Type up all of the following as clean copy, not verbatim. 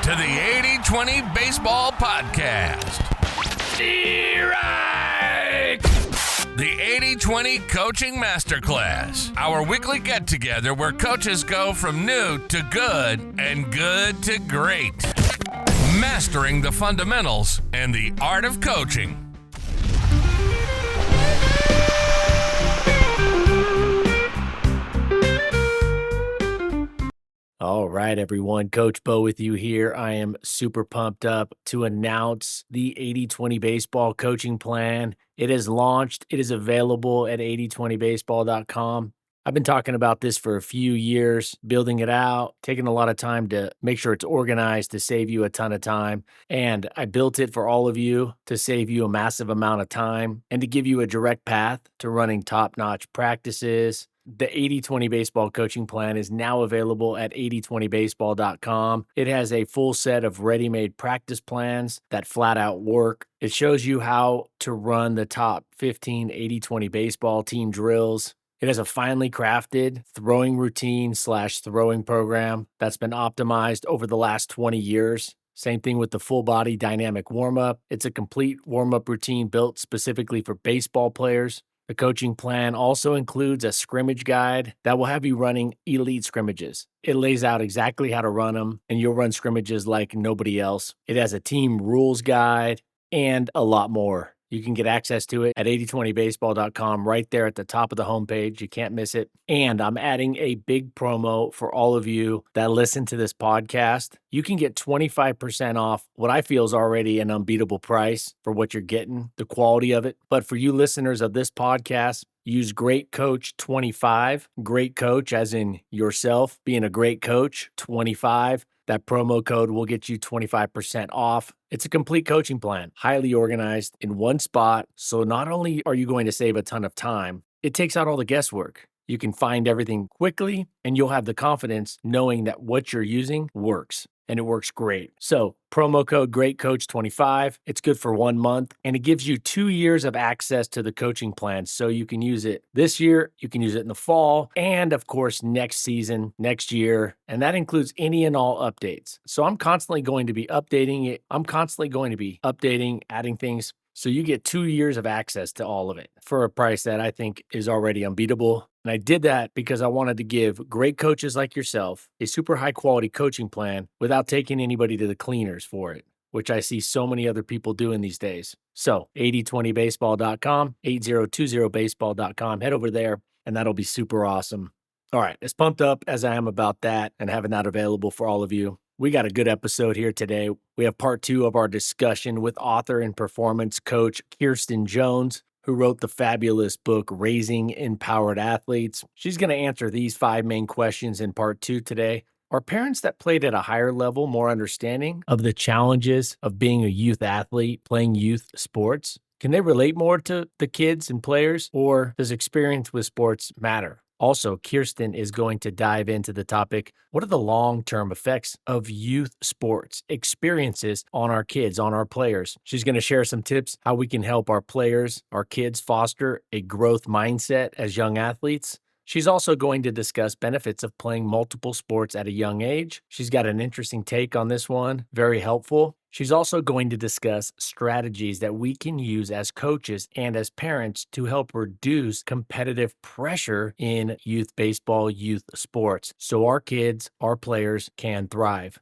to the 80/20 Baseball Podcast. Strike! The 80/20 Coaching Masterclass, our weekly get-together where coaches go from new to good and good to great. Mastering the fundamentals and the art of coaching. All right, everyone. Coach Bo with you here. I am super pumped up to announce the 80/20 Baseball Coaching Plan. It is launched. It is available at 8020baseball.com. I've been talking about this for a few years, building it out, taking a lot of time to make sure it's organized to save you a ton of time. And I built it for all of you to save you a massive amount of time and to give you a direct path to running top-notch practices. The 80/20 Baseball Coaching Plan is now available at 8020baseball.com. It has a full set of ready-made practice plans that flat out work. It shows you how to run the top 15 80/20 baseball team drills. It has a finely crafted throwing routine / throwing program that's been optimized over the last 20 years. Same thing with the full body dynamic warm-up. It's a complete warm-up routine built specifically for baseball players. The coaching plan also includes a scrimmage guide that will have you running elite scrimmages. It lays out exactly how to run them, and you'll run scrimmages like nobody else. It has a team rules guide and a lot more. You can get access to it at 8020baseball.com right there at the top of the homepage. You can't miss it. And I'm adding a big promo for all of you that listen to this podcast. You can get 25% off what I feel is already an unbeatable price for what you're getting, the quality of it. But for you listeners of this podcast, use Great Coach 25. Great Coach as in yourself being a great coach, 25. That promo code will get you 25% off. It's a complete coaching plan, highly organized in one spot. So not only are you going to save a ton of time, it takes out all the guesswork. You can find everything quickly and you'll have the confidence knowing that what you're using works. And it works great. So promo code GreatCoach25. It's good for 1 month and it gives you 2 years of access to the coaching plan. So you can use it this year, you can use it in the fall, and of course next season, next year. And that includes any and all updates. So I'm constantly going to be updating it. I'm constantly going to be updating, adding things. So you get 2 years of access to all of it for a price that I think is already unbeatable. And I did that because I wanted to give great coaches like yourself a super high quality coaching plan without taking anybody to the cleaners for it, which I see so many other people doing these days. So 8020baseball.com, 8020baseball.com, head over there and that'll be super awesome. All right, as pumped up as I am about that and having that available for all of you, we got a good episode here today. We have part 2 of our discussion with author and performance coach Kirsten Jones, who wrote the fabulous book, Raising Empowered Athletes. She's going to answer these 5 main questions in part 2 today. Are parents that played at a higher level more understanding of the challenges of being a youth athlete, playing youth sports? Can they relate more to the kids and players, or does experience with sports matter? Also, Kirsten is going to dive into the topic, what are the long-term effects of youth sports experiences on our kids, on our players? She's going to share some tips how we can help our players, our kids foster a growth mindset as young athletes. She's also going to discuss benefits of playing multiple sports at a young age. She's got an interesting take on this one, very helpful. She's also going to discuss strategies that we can use as coaches and as parents to help reduce competitive pressure in youth baseball, youth sports, so our kids, our players can thrive.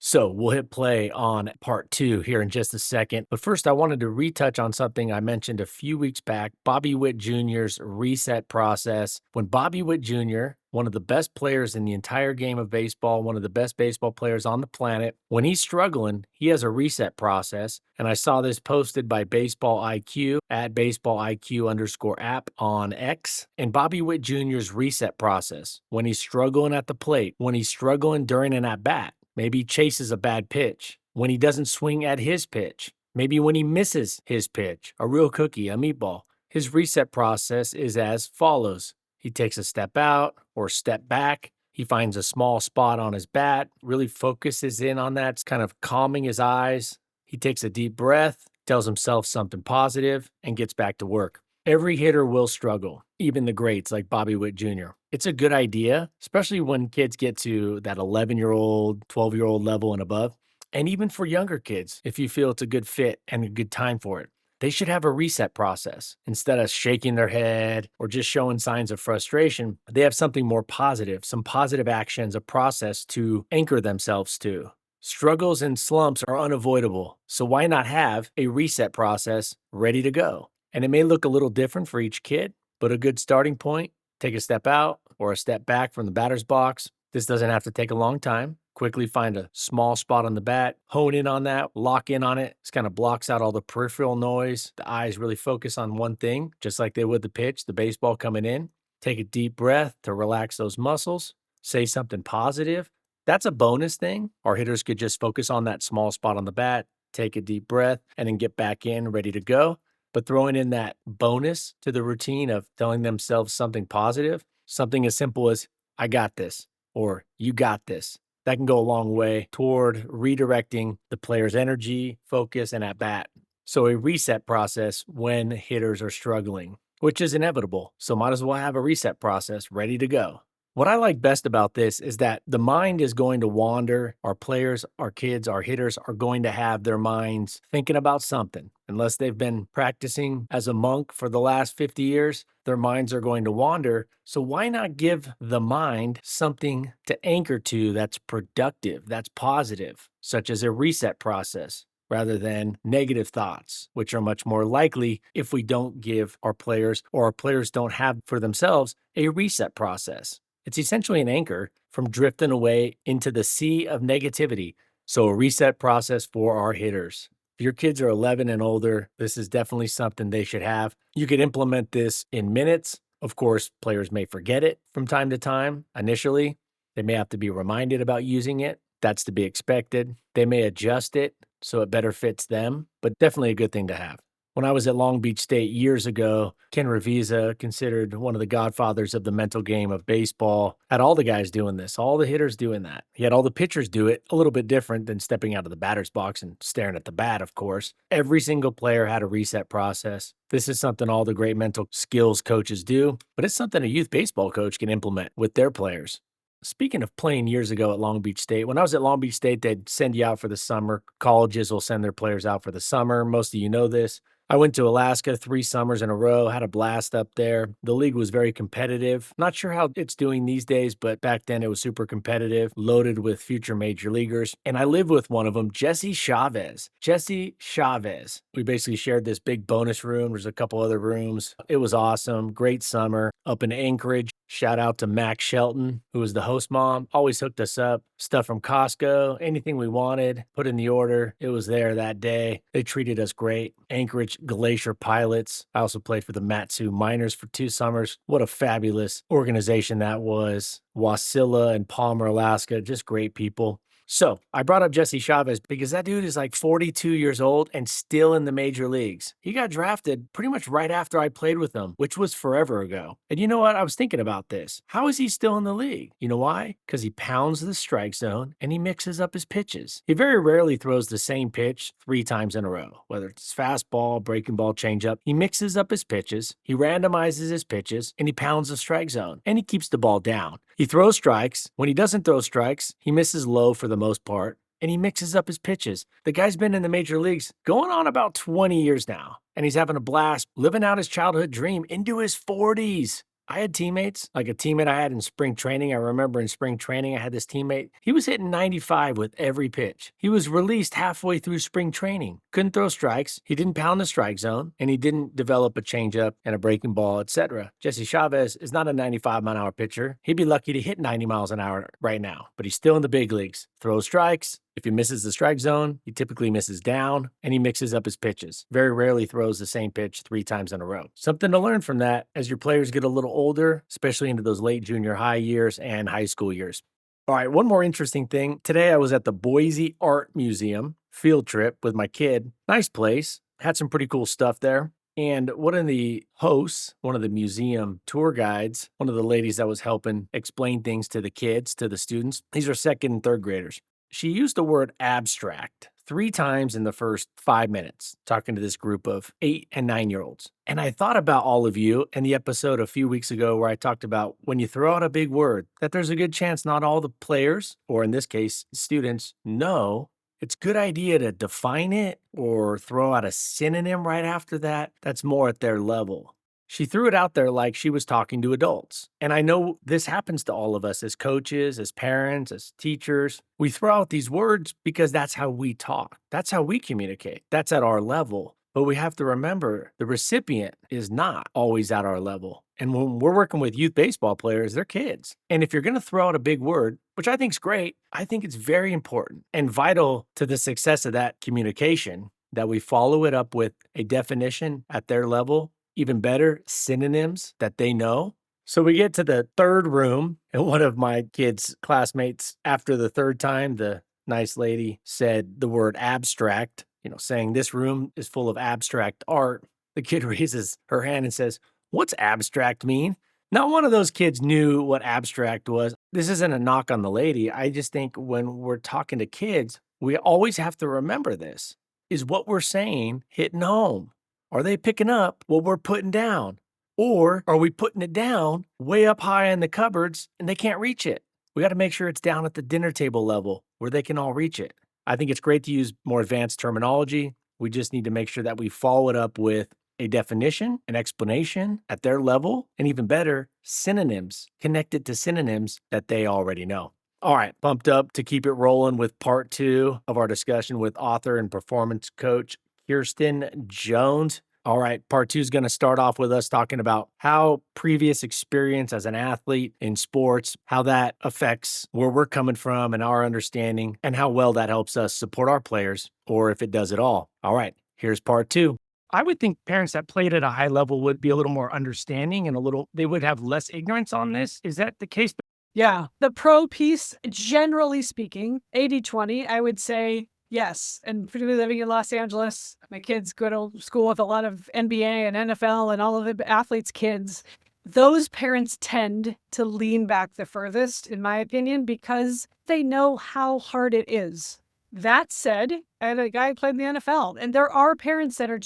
So we'll hit play on part 2 here in just a second. But first, I wanted to retouch on something I mentioned a few weeks back, Bobby Witt Jr.'s reset process. When Bobby Witt Jr., one of the best players in the entire game of baseball, one of the best baseball players on the planet, when he's struggling, he has a reset process. And I saw this posted by Baseball IQ at BaseballIQ_app on X. And Bobby Witt Jr.'s reset process, when he's struggling at the plate, when he's struggling during an at-bat, maybe he chases a bad pitch, when he doesn't swing at his pitch, maybe when he misses his pitch, a real cookie, a meatball. His reset process is as follows. He takes a step out or step back. He finds a small spot on his bat, really focuses in on that, kind of calming his eyes. He takes a deep breath, tells himself something positive, and gets back to work. Every hitter will struggle, even the greats like Bobby Witt Jr. It's a good idea, especially when kids get to that 11-year-old, 12-year-old level and above. And even for younger kids, if you feel it's a good fit and a good time for it, they should have a reset process. Instead of shaking their head or just showing signs of frustration, they have something more positive, some positive actions, a process to anchor themselves to. Struggles and slumps are unavoidable, so why not have a reset process ready to go? And it may look a little different for each kid, but a good starting point, take a step out or a step back from the batter's box. This doesn't have to take a long time. Quickly find a small spot on the bat, hone in on that, lock in on it. This kind of blocks out all the peripheral noise. The eyes really focus on one thing, just like they would the pitch, the baseball coming in. Take a deep breath to relax those muscles. Say something positive. That's a bonus thing. Our hitters could just focus on that small spot on the bat, take a deep breath, and then get back in, ready to go. But throwing in that bonus to the routine of telling themselves something positive, something as simple as, I got this, or you got this. That can go a long way toward redirecting the player's energy, focus, and at bat. So a reset process when hitters are struggling, which is inevitable. So might as well have a reset process ready to go. What I like best about this is that the mind is going to wander. Our players, our kids, our hitters are going to have their minds thinking about something. Unless they've been practicing as a monk for the last 50 years, their minds are going to wander. So why not give the mind something to anchor to that's productive, that's positive, such as a reset process, rather than negative thoughts, which are much more likely if we don't give our players or our players don't have for themselves a reset process. It's essentially an anchor from drifting away into the sea of negativity. So a reset process for our hitters. If your kids are 11 and older, this is definitely something they should have. You could implement this in minutes. Of course, players may forget it from time to time. Initially, they may have to be reminded about using it. That's to be expected. They may adjust it so it better fits them, but definitely a good thing to have. When I was at Long Beach State years ago, Ken Ravizza, considered one of the godfathers of the mental game of baseball, had all the guys doing this, all the hitters doing that. He had all the pitchers do it, a little bit different than stepping out of the batter's box and staring at the bat, of course. Every single player had a reset process. This is something all the great mental skills coaches do, but it's something a youth baseball coach can implement with their players. Speaking of playing years ago at Long Beach State, when I was at Long Beach State, they'd send you out for the summer. Colleges will send their players out for the summer. Most of you know this. I went to Alaska 3 summers in a row, had a blast up there. The league was very competitive. Not sure how it's doing these days, but back then it was super competitive, loaded with future major leaguers. And I lived with one of them, Jesse Chavez. Jesse Chavez. We basically shared this big bonus room. There's a couple other rooms. It was awesome. Great summer up in Anchorage. Shout out to Max Shelton, who was the host mom. Always hooked us up. Stuff from Costco, anything we wanted, put in the order. It was there that day. They treated us great. Anchorage Glacier Pilots. I also played for the Matsu Miners for 2 summers. What a fabulous organization that was. Wasilla and Palmer, Alaska, just great people. So I brought up Jesse Chavez because that dude is like 42 years old and still in the major leagues. He got drafted pretty much right after I played with him, which was forever ago. And you know what? I was thinking about this. How is he still in the league? You know why? Because he pounds the strike zone and he mixes up his pitches. He very rarely throws the same pitch 3 times in a row, whether it's fastball, breaking ball, changeup. He mixes up his pitches, he randomizes his pitches, and he pounds the strike zone, and he keeps the ball down. He throws strikes. When he doesn't throw strikes, he misses low for the most part, and he mixes up his pitches. The guy's been in the major leagues going on about 20 years now, and he's having a blast living out his childhood dream into his 40s. I had teammates, like a teammate I had in spring training. I remember in spring training, I had this teammate. He was hitting 95 with every pitch. He was released halfway through spring training. Couldn't throw strikes. He didn't pound the strike zone, and he didn't develop a changeup and a breaking ball, etc. Jesse Chavez is not a 95-mile-an-hour pitcher. He'd be lucky to hit 90 miles an hour right now, but he's still in the big leagues. Throws strikes. If he misses the strike zone, he typically misses down, and he mixes up his pitches. Very rarely throws the same pitch 3 times in a row. Something to learn from that as your players get a little older, especially into those late junior high years and high school years. All right, one more interesting thing. Today I was at the Boise Art Museum field trip with my kid. Nice place. Had some pretty cool stuff there. And one of the hosts, one of the museum tour guides, one of the ladies that was helping explain things to the kids, to the students, these are 2nd and 3rd graders. She used the word abstract 3 times in the first 5 minutes, talking to this group of 8 and 9-year-olds. And I thought about all of you in the episode a few weeks ago where I talked about when you throw out a big word, that there's a good chance not all the players, or in this case, students, know It's a good idea to define it or throw out a synonym right after that. That's more at their level. She threw it out there like she was talking to adults. And I know this happens to all of us as coaches, as parents, as teachers. We throw out these words because that's how we talk. That's how we communicate. That's at our level. But we have to remember the recipient is not always at our level. And when we're working with youth baseball players, they're kids. And if you're going to throw out a big word, which I think is great, I think it's very important and vital to the success of that communication that we follow it up with a definition at their level, even better, synonyms that they know. So we get to the third room, and one of my kids' classmates, after the third time, the nice lady said the word abstract, saying this room is full of abstract art. The kid raises her hand and says, "What's abstract mean?" Not one of those kids knew what abstract was. This isn't a knock on the lady. I just think when we're talking to kids, we always have to remember this. Is what we're saying hitting home? Are they picking up what we're putting down? Or are we putting it down way up high in the cupboards and they can't reach it? We got to make sure it's down at the dinner table level where they can all reach it. I think it's great to use more advanced terminology. We just need to make sure that we follow it up with a definition, an explanation at their level, and even better, synonyms connected to synonyms that they already know. All right, pumped up to keep it rolling with part 2 of our discussion with author and performance coach Kirsten Jones. All right, part 2 is going to start off with us talking about how previous experience as an athlete in sports, how that affects where we're coming from and our understanding, and how well that helps us support our players, or if it does at all. All right, here's part 2. I would think parents that played at a high level would be a little more understanding and they would have less ignorance on this. Is that the case? Yeah. The pro piece, generally speaking, 80-20, I would say yes. And particularly living in Los Angeles, my kids go to school with a lot of NBA and NFL and all of the athletes' kids. Those parents tend to lean back the furthest, in my opinion, because they know how hard it is. That said, I had a guy who played in the NFL, and there are parents that are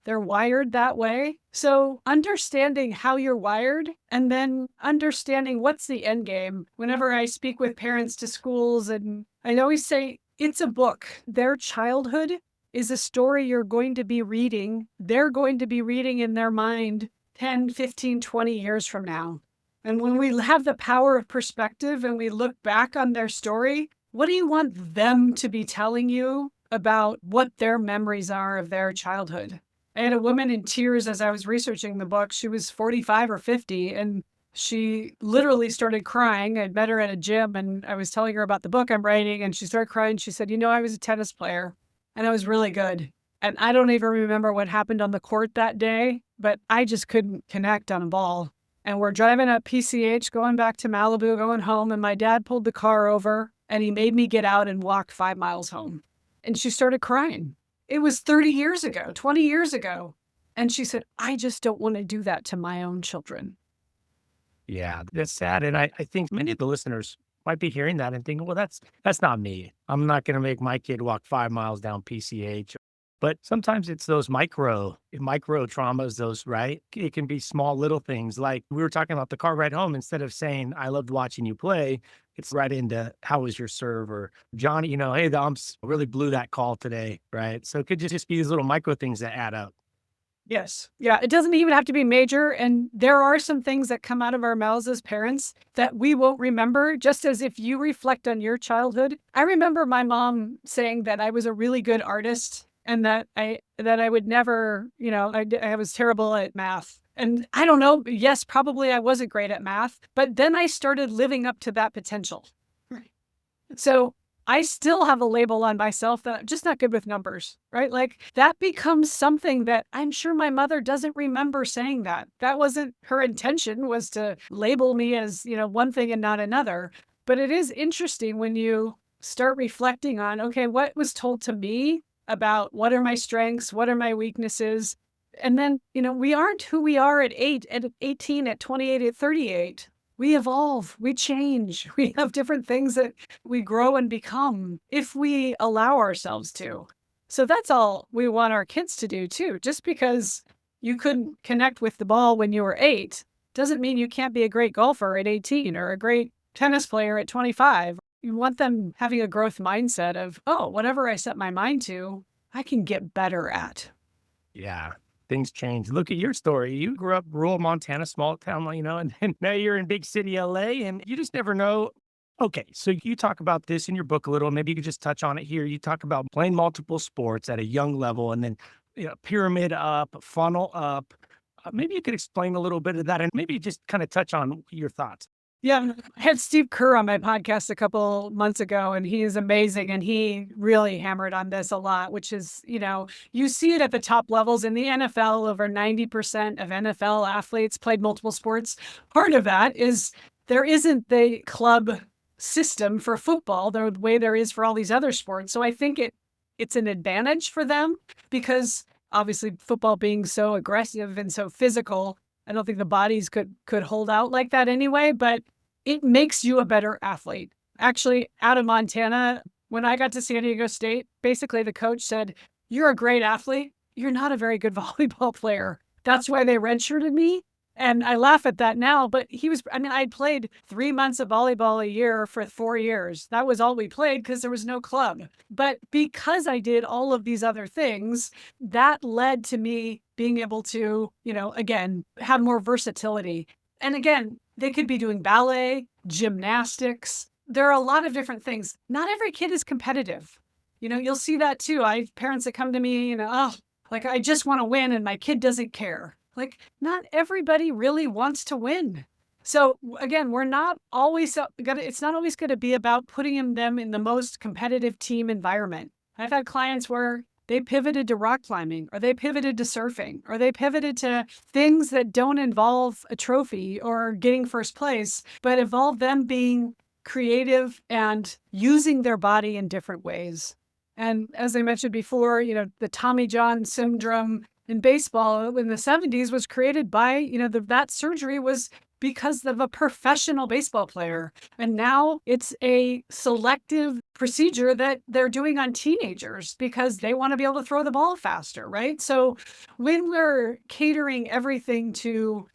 they're wired that way. So understanding how you're wired and then understanding what's the end game. Whenever I speak with parents to schools, and I always say, it's a book. Their childhood is a story you're going to be reading. They're going to be reading in their mind 10, 15, 20 years from now. And when we have the power of perspective and we look back on their story, what do you want them to be telling you about what their memories are of their childhood? I had a woman in tears as I was researching the book. She was 45 or 50, and she literally started crying. I'd met her at a gym, and I was telling her about the book I'm writing, and she started crying. She said, I was a tennis player, and I was really good. And I don't even remember what happened on the court that day, but I just couldn't connect on a ball. And we're driving up PCH, going back to Malibu, going home, and my dad pulled the car over, and he made me get out and walk 5 miles home. And she started crying. It was 30 years ago, 20 years ago. And she said, I just don't want to do that to my own children. Yeah, that's sad. And I think many of the listeners might be hearing that and thinking, well, that's not me. I'm not going to make my kid walk 5 miles down PCH. But sometimes it's those micro traumas, right? It can be small little things. Like we were talking about the car ride home. Instead of saying, I loved watching you play, it's right into how was your serve, or Johnny, hey, the umps really blew that call today, right? So it could just be these little micro things that add up. Yes. Yeah. It doesn't even have to be major. And there are some things that come out of our mouths as parents that we won't remember, just as if you reflect on your childhood. I remember my mom saying that I was a really good artist and that I would never, I was terrible at math. And I don't know. Yes, probably I wasn't great at math, but then I started living up to that potential. Right. So I still have a label on myself that I'm just not good with numbers, right? Like that becomes something that I'm sure my mother doesn't remember saying that. That wasn't her intention, was to label me as, one thing and not another. But it is interesting when you start reflecting on, okay, what was told to me about what are my strengths? What are my weaknesses? And then, we aren't who we are at 8, at 18, at 28, at 38. We evolve, we change, we have different things that we grow and become if we allow ourselves to. So that's all we want our kids to do too. Just because you couldn't connect with the ball when you were 8 doesn't mean you can't be a great golfer at 18 or a great tennis player at 25. You want them having a growth mindset of, oh, whatever I set my mind to, I can get better at. Yeah, things change. Look at your story. You grew up rural Montana, small town, and then now you're in big city LA, and you just never know. Okay, so you talk about this in your book a little. Maybe you could just touch on it here. You talk about playing multiple sports at a young level, and then pyramid up, funnel up. Maybe you could explain a little bit of that, and maybe just kind of touch on your thoughts. Yeah, I had Steve Kerr on my podcast a couple months ago, and he is amazing. And he really hammered on this a lot, which is, you see it at the top levels in the NFL. Over 90% of NFL athletes played multiple sports. Part of that is there isn't the club system for football the way there is for all these other sports. So I think it's an advantage for them because obviously football being so aggressive and so physical, I don't think the bodies could hold out like that anyway, but it makes you a better athlete. Actually, out of Montana, when I got to San Diego State, basically the coach said, "You're a great athlete. You're not a very good volleyball player." That's why they redshirted me. And I laugh at that now, but I'd played 3 months of volleyball a year for 4 years. That was all we played because there was no club. But because I did all of these other things, that led to me being able to, again, have more versatility. And again, they could be doing ballet, gymnastics. There are a lot of different things. Not every kid is competitive. You'll see that too. I have parents that come to me, I just want to win and my kid doesn't care. Not everybody really wants to win. So again, it's not always going to be about putting them in the most competitive team environment. I've had clients where they pivoted to rock climbing, or they pivoted to surfing, or they pivoted to things that don't involve a trophy or getting first place, but involve them being creative and using their body in different ways. And as I mentioned before, the Tommy John syndrome in baseball in the 70s was created by, that surgery was because of a professional baseball player. And now it's a selective procedure that they're doing on teenagers because they want to be able to throw the ball faster, right? So when we're catering everything to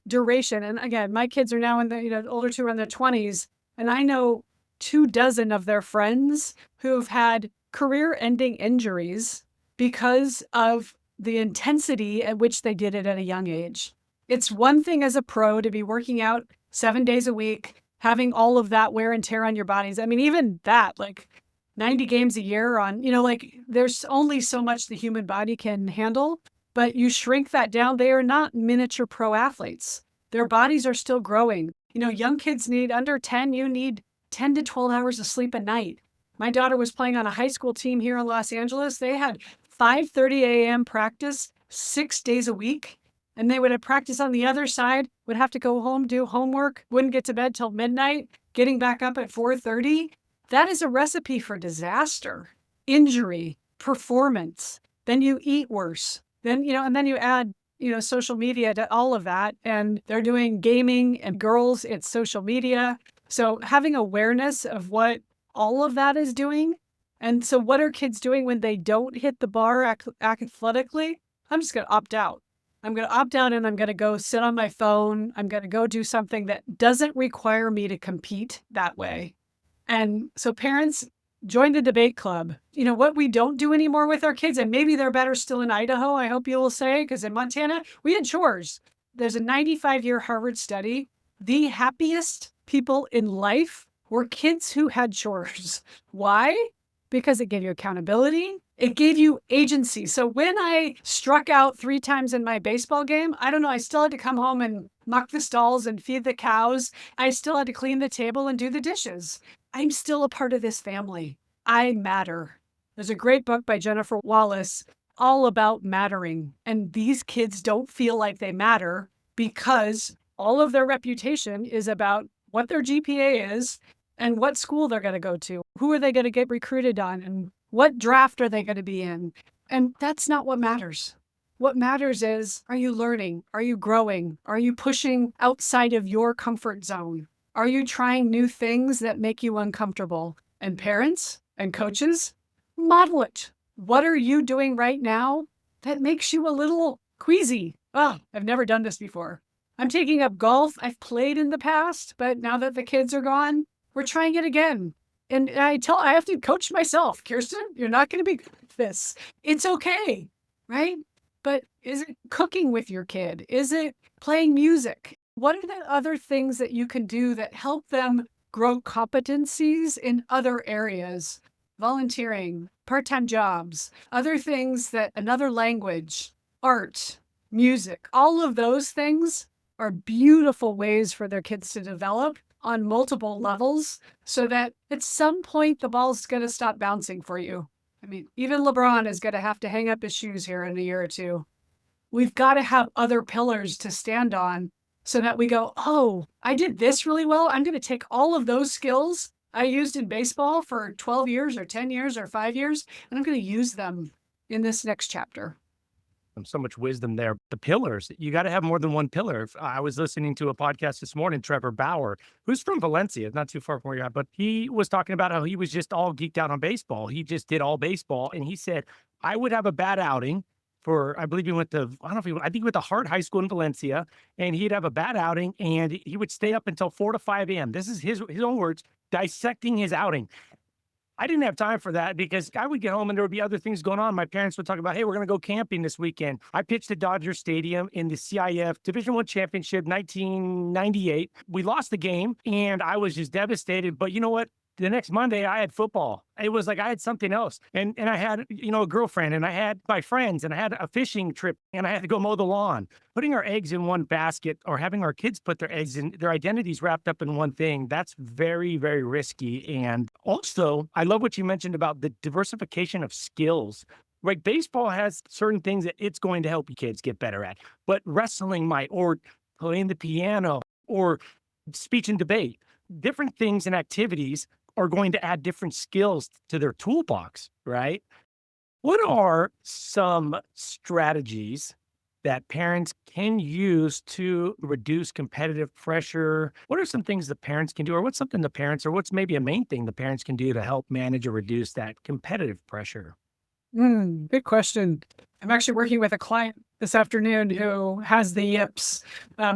duration, and again, my kids are now in the, older two are in their 20s, and I know 24 of their friends who've had career-ending injuries because of the intensity at which they did it at a young age. It's one thing as a pro to be working out 7 days a week, having all of that wear and tear on your bodies. Even that, 90 games a year on, there's only so much the human body can handle, but you shrink that down. They are not miniature pro athletes. Their bodies are still growing. Young kids need under 10, you need 10 to 12 hours of sleep a night. My daughter was playing on a high school team here in Los Angeles. They had 5:30 a.m. practice 6 days a week. And they would have practice on the other side, would have to go home, do homework, wouldn't get to bed till midnight, getting back up at 4:30. That is a recipe for disaster, injury, performance. Then you eat worse. Then, and then you add, social media to all of that. And they're doing gaming, and girls, it's social media. So having awareness of what all of that is doing. And so what are kids doing when they don't hit the bar athletically? I'm just going to opt out. I'm going to opt out and I'm going to go sit on my phone. I'm going to go do something that doesn't require me to compete that way. And so parents, join the debate club. What we don't do anymore with our kids, and maybe they're better still in Idaho, I hope you will say, because in Montana, we had chores. There's a 95-year Harvard study. The happiest people in life were kids who had chores. Why? Because it gave you accountability. It gave you agency. So when I struck out 3 times in my baseball game, I don't know, I still had to come home and muck the stalls and feed the cows. I still had to clean the table and do the dishes. I'm still a part of this family. I matter. There's a great book by Jennifer Wallace all about mattering. And these kids don't feel like they matter because all of their reputation is about what their GPA is and what school they're going to go to. Who are they going to get recruited on? And what draft are they going to be in? And that's not what matters. What matters is, are you learning? Are you growing? Are you pushing outside of your comfort zone? Are you trying new things that make you uncomfortable? And parents and coaches, model it. What are you doing right now that makes you a little queasy? Oh, I've never done this before. I'm taking up golf. I've played in the past, but now that the kids are gone, we're trying it again. And I have to coach myself, Kirsten, you're not going to be good at this. It's okay, right? But is it cooking with your kid? Is it playing music? What are the other things that you can do that help them grow competencies in other areas? Volunteering, part-time jobs, other things that another language, art, music, all of those things are beautiful ways for their kids to develop on multiple levels so that at some point the ball's going to stop bouncing for you. I mean, even LeBron is going to have to hang up his shoes here in a year or two. We've got to have other pillars to stand on so that we go, oh, I did this really well. I'm going to take all of those skills I used in baseball for 12 years or 10 years or 5 years, and I'm going to use them in this next chapter. So much wisdom there. The pillars, you got to have more than one pillar. I was listening to a podcast this morning, Trevor Bauer, who's from Valencia, not too far from where you're at, but he was talking about how he was just all geeked out on baseball. He just did all baseball. And he said, I would have a bad outing for, I believe he went to, I don't know if he, I think he went to Hart High School in Valencia, and he'd have a bad outing and he would stay up until 4 to 5 a.m. This is his own words, dissecting his outing. I didn't have time for that because I would get home and there would be other things going on. My parents would talk about, hey, we're going to go camping this weekend. I pitched at Dodger Stadium in the CIF Division I Championship 1998. We lost the game and I was just devastated. But you know what? The next Monday, I had football. It was like I had something else. And I had, a girlfriend, and I had my friends, and I had a fishing trip, and I had to go mow the lawn. Putting our eggs in one basket or having our kids put their eggs in, their identities wrapped up in one thing, that's very, very risky. And also, I love what you mentioned about the diversification of skills. Right? Baseball has certain things that it's going to help you kids get better at, but wrestling might, or playing the piano, or speech and debate, different things and activities are going to add different skills to their toolbox, right? What are some strategies that parents can use to reduce competitive pressure? What are some things the parents can do, or what's something the parents, or what's maybe a main thing the parents can do to help manage or reduce that competitive pressure? Good question. I'm actually working with a client this afternoon who has the yips.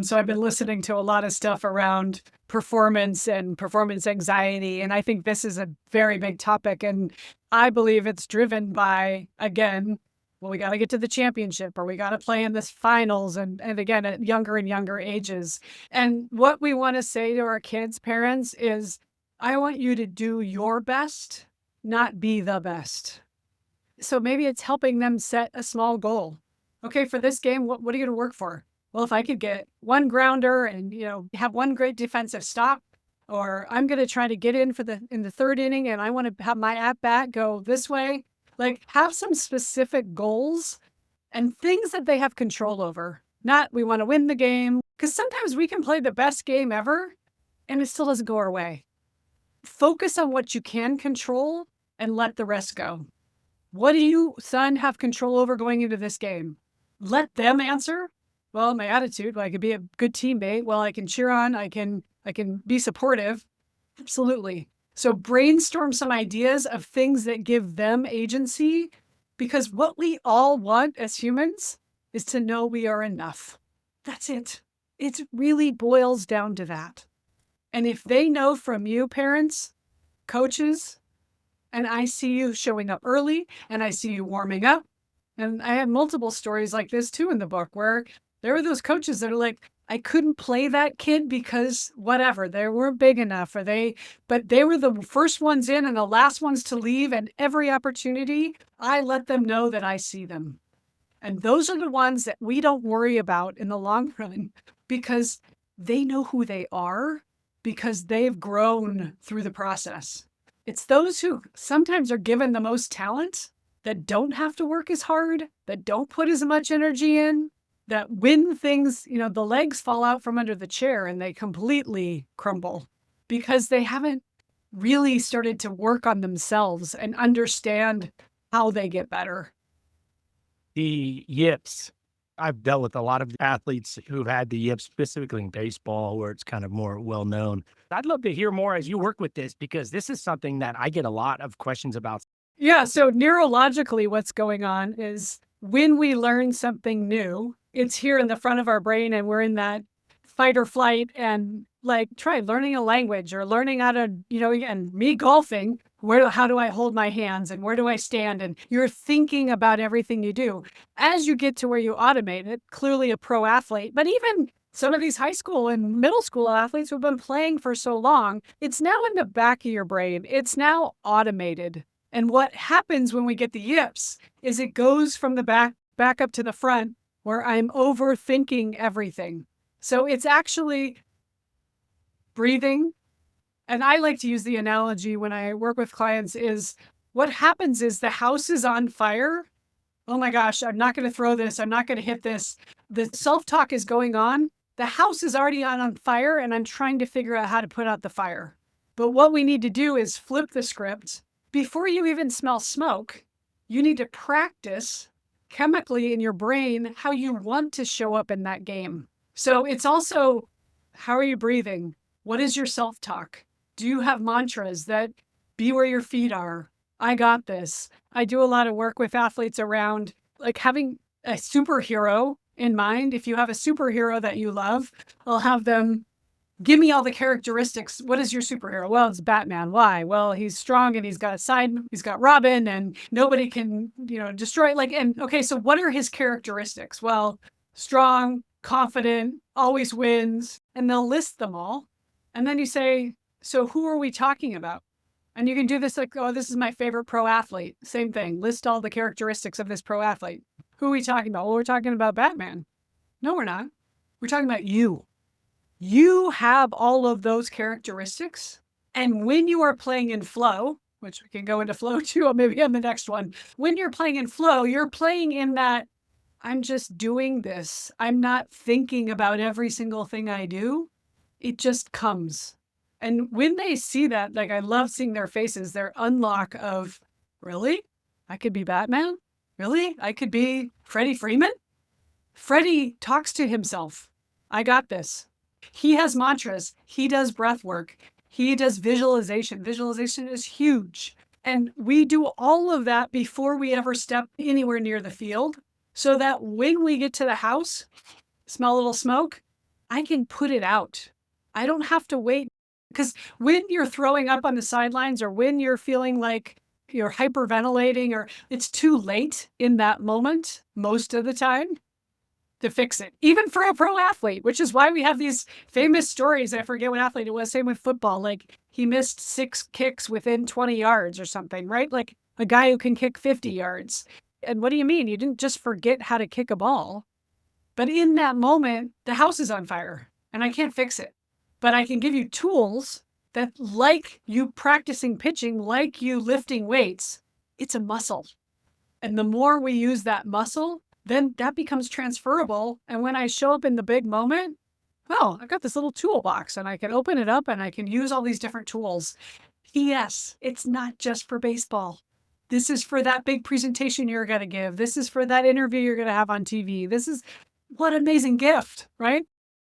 So I've been listening to a lot of stuff around performance and performance anxiety. And I think this is a very big topic. And I believe it's driven by, again, well, we got to get to the championship, or we got to play in this finals. And again, at younger and younger ages. And what we want to say to our kids' parents is, I want you to do your best, not be the best. So maybe it's helping them set a small goal. Okay, for this game, what are you going to work for? Well, if I could get one grounder and, have one great defensive stop, or I'm going to try to get in in the third inning and I want to have my at bat go this way. Like, have some specific goals and things that they have control over. Not we want to win the game, because sometimes we can play the best game ever and it still doesn't go our way. Focus on what you can control and let the rest go. What do you, son, have control over going into this game? Let them answer. Well, my attitude, I could be a good teammate. Well, I can cheer on. I can be supportive. Absolutely. So brainstorm some ideas of things that give them agency, because what we all want as humans is to know we are enough. That's it. It really boils down to that. And if they know from you, parents, coaches, and I see you showing up early, and I see you warming up. And I have multiple stories like this too in the book, where there were those coaches that are like, I couldn't play that kid because whatever, they weren't big enough, but they were the first ones in and the last ones to leave. And every opportunity, I let them know that I see them. And those are the ones that we don't worry about in the long run, because they know who they are, because they've grown through the process. It's those who sometimes are given the most talent, that don't have to work as hard, that don't put as much energy in, that when things, the legs fall out from under the chair and they completely crumble because they haven't really started to work on themselves and understand how they get better. The yips. I've dealt with a lot of athletes who've had the yips, specifically in baseball, where it's kind of more well known. I'd love to hear more as you work with this, because this is something that I get a lot of questions about. Yeah. So neurologically, what's going on is when we learn something new, it's here in the front of our brain and we're in that fight or flight, and like try learning a language or learning how to, and me golfing, how do I hold my hands and where do I stand? And you're thinking about everything you do. As you get to where you automate it, clearly a pro athlete, but even some of these high school and middle school athletes who've been playing for so long, it's now in the back of your brain. It's now automated. And what happens when we get the yips is it goes from the back up to the front where I'm overthinking everything. So it's actually breathing. And I like to use the analogy when I work with clients is what happens is the house is on fire. Oh my gosh, I'm not going to throw this. I'm not going to hit this. The self-talk is going on. The house is already on fire and I'm trying to figure out how to put out the fire. But what we need to do is flip the script. Before you even smell smoke, you need to practice chemically in your brain how you want to show up in that game. So it's also, how are you breathing? What is your self-talk? Do you have mantras that be where your feet are? I got this. I do a lot of work with athletes around like having a superhero in mind. If you have a superhero that you love, I'll have them give me all the characteristics. What is your superhero? Well, it's Batman. Why? Well, he's strong and he's got Robin and nobody can, destroy okay, so what are his characteristics? Well, strong, confident, always wins. And they'll list them all. And then you say, so who are we talking about? And you can do this like, oh, this is my favorite pro athlete. Same thing. List all the characteristics of this pro athlete. Who are we talking about? Well, we're talking about Batman. No, we're not. We're talking about you. You have all of those characteristics. And when you are playing in flow, which we can go into flow too, or maybe on the next one, when you're playing in flow, you're playing in that I'm just doing this. I'm not thinking about every single thing I do. It just comes. And when they see that, like I love seeing their faces, their unlock of, really? I could be Batman? Really? I could be Freddie Freeman? Freddie talks to himself. I got this. He has mantras. He does breath work. He does visualization. Visualization is huge. And we do all of that before we ever step anywhere near the field so that when we get to the house, smell a little smoke, I can put it out. I don't have to wait. Because when you're throwing up on the sidelines or when you're feeling like you're hyperventilating or it's too late in that moment, most of the time, to fix it, even for a pro athlete, which is why we have these famous stories. I forget what athlete it was, same with football. Like he missed 6 kicks within 20 yards or something, right? Like a guy who can kick 50 yards. And what do you mean? You didn't just forget how to kick a ball. But in that moment, the house is on fire and I can't fix it. But I can give you tools that, like you practicing pitching, like you lifting weights, it's a muscle. And the more we use that muscle, then that becomes transferable. And when I show up in the big moment, well, I've got this little toolbox and I can open it up and I can use all these different tools. Yes, it's not just for baseball. This is for that big presentation you're going to give. This is for that interview you're going to have on TV. This is what an amazing gift, right?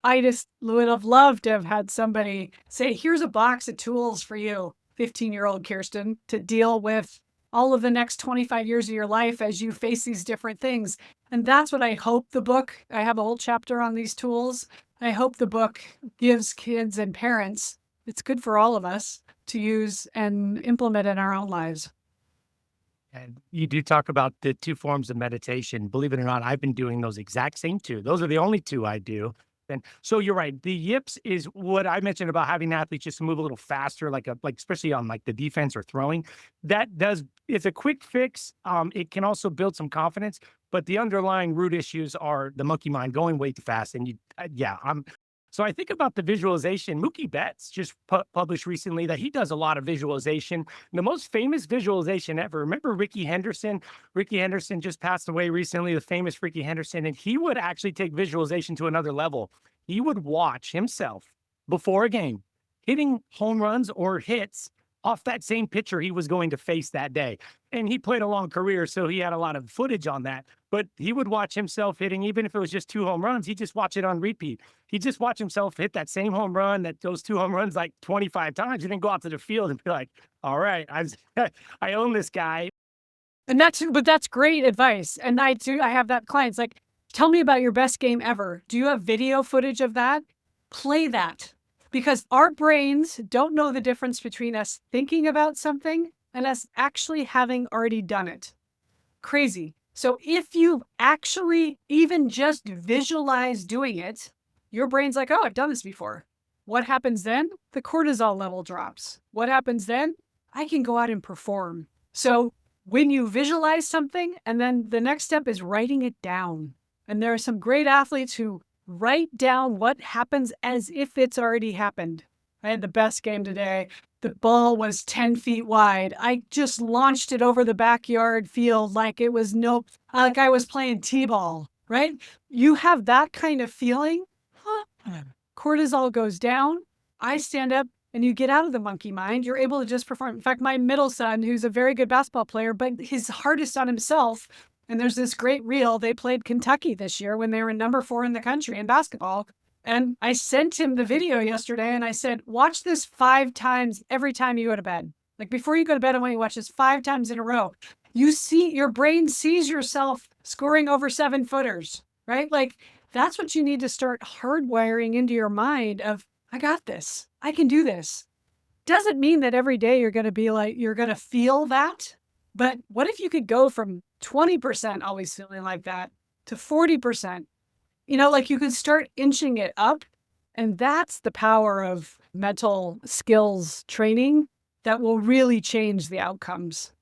I just would have loved to have had somebody say, here's a box of tools for you, 15-year-old Kirsten, to deal with all of the next 25 years of your life as you face these different things. And that's what I hope the book, I have a whole chapter on these tools. I hope the book gives kids and parents, it's good for all of us to use and implement in our own lives. And you do talk about the 2 forms of meditation. Believe it or not, I've been doing those exact same 2. Those are the only 2 I do. And so you're right. The yips is what I mentioned about having athletes just move a little faster, like especially on like the defense or throwing. It's a quick fix. It can also build some confidence, but the underlying root issues are the monkey mind going way too fast. And so I think about the visualization. Mookie Betts just published recently that he does a lot of visualization. The most famous visualization ever. Remember Ricky Henderson? Ricky Henderson just passed away recently, the famous Ricky Henderson, and he would actually take visualization to another level. He would watch himself before a game hitting home runs or hits off that same pitcher he was going to face that day. And he played a long career, so he had a lot of footage on that. But he would watch himself hitting, even if it was just 2 home runs, he'd just watch it on repeat. He'd just watch himself hit that same home run, those 2 home runs like 25 times, and then go out to the field and be like, all right, I own this guy. And that's great advice. And I have that clients like, tell me about your best game ever. Do you have video footage of that? play that, because our brains don't know the difference between us thinking about something and us actually having already done it. Crazy. So if you actually even just visualize doing it, your brain's like, oh, I've done this before. What happens then? The cortisol level drops. What happens then? I can go out and perform. So when you visualize something, and then the next step is writing it down. And there are some great athletes who write down what happens as if it's already happened. I had the best game today. The ball was 10 feet wide. I just launched it over the backyard field like it was like I was playing t-ball, right? You have that kind of feeling. Cortisol goes down. I stand up and you get out of the monkey mind. You're able to just perform. In fact, my middle son, who's a very good basketball player, but his hardest on himself. And there's this great reel. They played Kentucky this year when they were number 4 in the country in basketball. And I sent him the video yesterday and I said, watch this 5 times every time you go to bed. Like before you go to bed, I want you to watch this 5 times in a row. You see, your brain sees yourself scoring over 7-footers, right? Like that's what you need to start hardwiring into your mind of, I got this. I can do this. Doesn't mean that every day you're going to be like, you're going to feel that. But what if you could go from 20% always feeling like that to 40%? Like you could start inching it up. And that's the power of mental skills training that will really change the outcomes.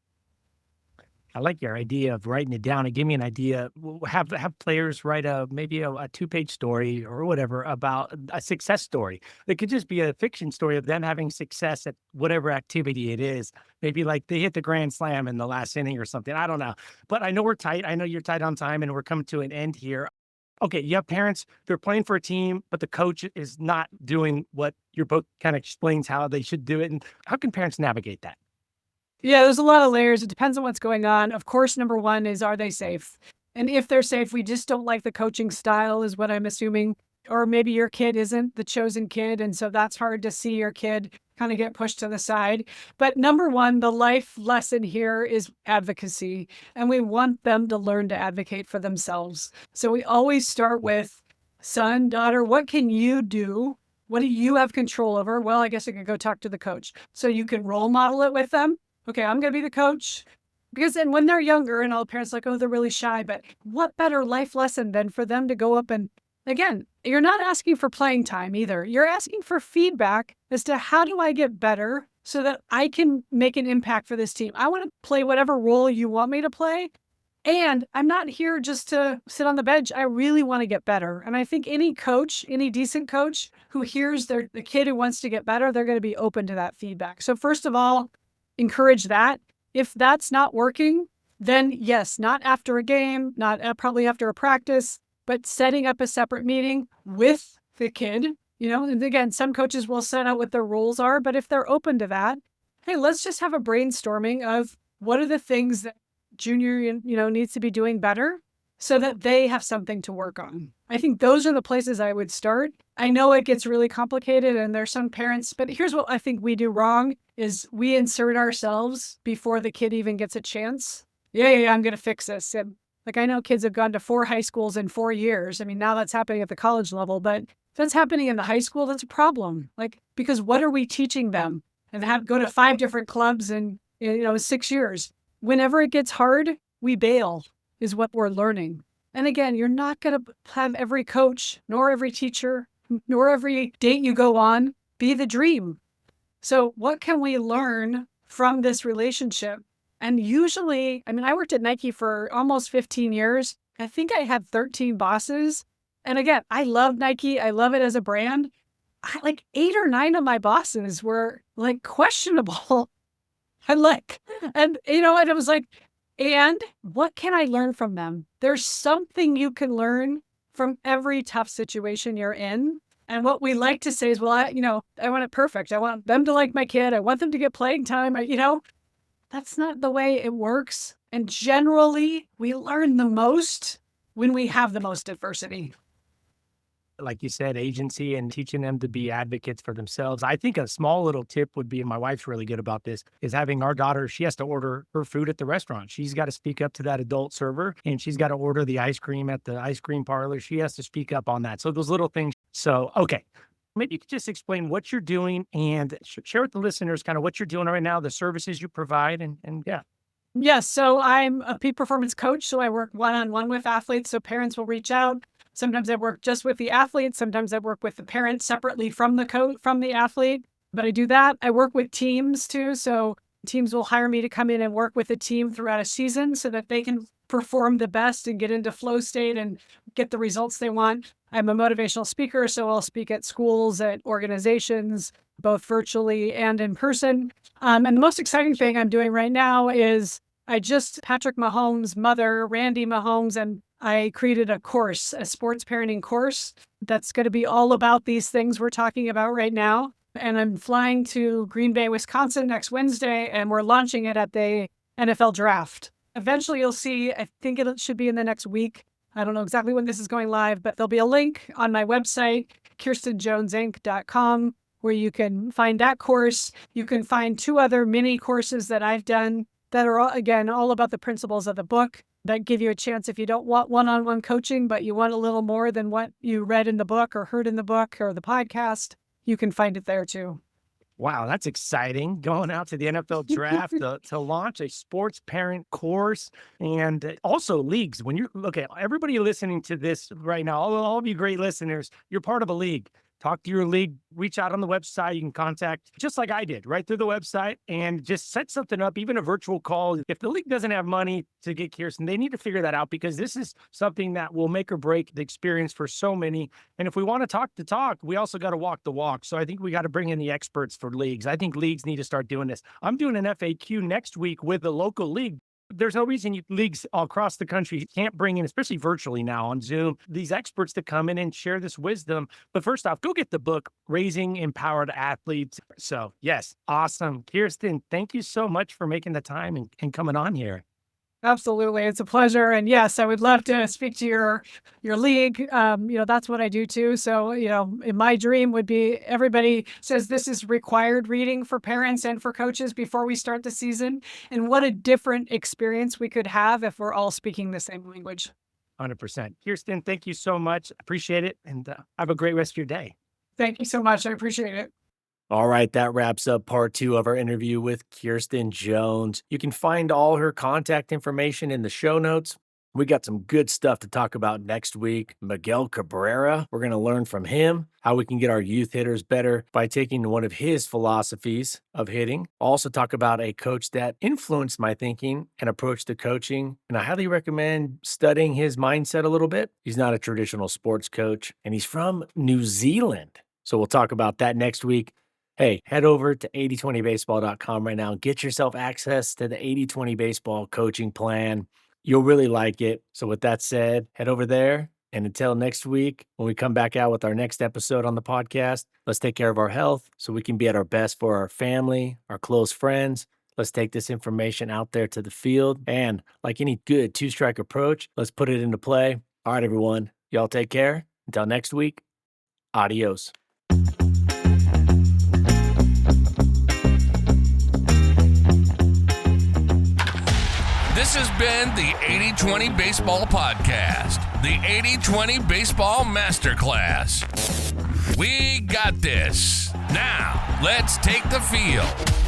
I like your idea of writing it down, and give me an idea. Have players write maybe a 2-page story or whatever about a success story. It could just be a fiction story of them having success at whatever activity it is. Maybe like they hit the grand slam in the last inning or something. I don't know. But I know we're tight. I know you're tight on time, and we're coming to an end here. Okay, you have parents, they're playing for a team, but the coach is not doing what your book kind of explains how they should do it. And how can parents navigate that? Yeah, there's a lot of layers. It depends on what's going on. Of course, number one is, are they safe? And if they're safe, we just don't like the coaching style is what I'm assuming. Or maybe your kid isn't the chosen kid. And so that's hard to see your kid kind of get pushed to the side. But number one, the life lesson here is advocacy. And we want them to learn to advocate for themselves. So we always start with, son, daughter, what can you do? What do you have control over? Well, I guess I could go talk to the coach. So you can role model it with them. Okay, I'm going to be the coach. Because then when they're younger and all the parents are like, oh, they're really shy. But what better life lesson than for them to go up and, again, you're not asking for playing time either. You're asking for feedback as to how do I get better so that I can make an impact for this team. I want to play whatever role you want me to play. And I'm not here just to sit on the bench. I really want to get better. And I think any coach, any decent coach who hears the kid who wants to get better, they're going to be open to that feedback. So first of all, encourage that. If that's not working, then yes, not after a game, not probably after a practice, but setting up a separate meeting with the kid, and again, some coaches will set out what their roles are, but if they're open to that, hey, let's just have a brainstorming of what are the things that junior, needs to be doing better so that they have something to work on. I think those are the places I would start. I know it gets really complicated and there's some parents, but here's what I think we do wrong is we insert ourselves before the kid even gets a chance. Yeah, I'm going to fix this. And like I know kids have gone to 4 high schools in 4 years. I mean, now that's happening at the college level, but if that's happening in the high school, that's a problem. Like, because what are we teaching them? And go to 5 different clubs in 6 years. Whenever it gets hard, we bail is what we're learning. And again, you're not going to have every coach, nor every teacher, nor every date you go on be the dream. So what can we learn from this relationship? And usually, I worked at Nike for almost 15 years. I think I had 13 bosses. And again, I love Nike. I love it as a brand. 8 or 9 of my bosses were questionable. And I was like, and what can I learn from them? There's something you can learn from every tough situation you're in. And what we like to say is, well, I want it perfect. I want them to like my kid. I want them to get playing time. That's not the way it works. And generally, we learn the most when we have the most adversity. Like you said, agency and teaching them to be advocates for themselves. I think a small little tip would be, and my wife's really good about this, is having our daughter, she has to order her food at the restaurant. She's got to speak up to that adult server, and she's got to order the ice cream at the ice cream parlor. She has to speak up on that. So those little things. So, okay. Maybe you could just explain what you're doing and share with the listeners kind of what you're doing right now, the services you provide, and yeah. Yes, so I'm a peak performance coach, so I work one-on-one with athletes, so parents will reach out. Sometimes I work just with the athlete, sometimes I work with the parent separately from the athlete, but I do that. I work with teams too, so teams will hire me to come in and work with a team throughout a season so that they can perform the best and get into flow state and get the results they want. I'm a motivational speaker, so I'll speak at schools, at organizations, both virtually and in person. And the most exciting thing I'm doing right now is Patrick Mahomes' mother, Randy Mahomes, and I created a course, a sports parenting course that's going to be all about these things we're talking about right now. And I'm flying to Green Bay, Wisconsin next Wednesday, and we're launching it at the NFL draft. Eventually you'll see, I think it should be in the next week. I don't know exactly when this is going live, but there'll be a link on my website, kirstenjonesinc.com, where you can find that course. You can find 2 other mini courses that I've done that are, again, all about the principles of the book that give you a chance if you don't want one-on-one coaching, but you want a little more than what you read in the book or heard in the book or the podcast, you can find it there too. Wow, that's exciting. Going out to the NFL draft to launch a sports parent course and also leagues. When you look at everybody listening to this right now, all of you great listeners, you're part of a league. Talk to your league, reach out on the website. You can contact, just like I did, right through the website and just set something up, even a virtual call. If the league doesn't have money to get Kirsten, they need to figure that out because this is something that will make or break the experience for so many. And if we want to talk the talk, we also got to walk the walk. So I think we got to bring in the experts for leagues. I think leagues need to start doing this. I'm doing an FAQ next week with a local league. There's no reason leagues all across the country can't bring in, especially virtually now on Zoom, these experts to come in and share this wisdom. But first off, go get the book, Raising Empowered Athletes. So yes, awesome. Kirsten, thank you so much for making the time and coming on here. Absolutely. It's a pleasure. And yes, I would love to speak to your league. That's what I do too. So, in my dream would be everybody says this is required reading for parents and for coaches before we start the season. And what a different experience we could have if we're all speaking the same language. 100%. Kirsten, thank you so much. Appreciate it. And have a great rest of your day. Thank you so much. I appreciate it. All right, that wraps up part 2 of our interview with Kirsten Jones. You can find all her contact information in the show notes. We got some good stuff to talk about next week. Miguel Cabrera, we're going to learn from him how we can get our youth hitters better by taking one of his philosophies of hitting. Also talk about a coach that influenced my thinking and approach to coaching. And I highly recommend studying his mindset a little bit. He's not a traditional sports coach, and he's from New Zealand. So we'll talk about that next week. Hey, head over to 8020baseball.com right now and get yourself access to the 80/20 baseball coaching plan. You'll really like it. So with that said, head over there. And until next week, when we come back out with our next episode on the podcast, let's take care of our health so we can be at our best for our family, our close friends. Let's take this information out there to the field. And like any good 2-strike approach, let's put it into play. All right, everyone. Y'all take care. Until next week, adios. This has been the 80/20 Baseball Podcast, the 80/20 Baseball Masterclass. We got this. Now, let's take the field.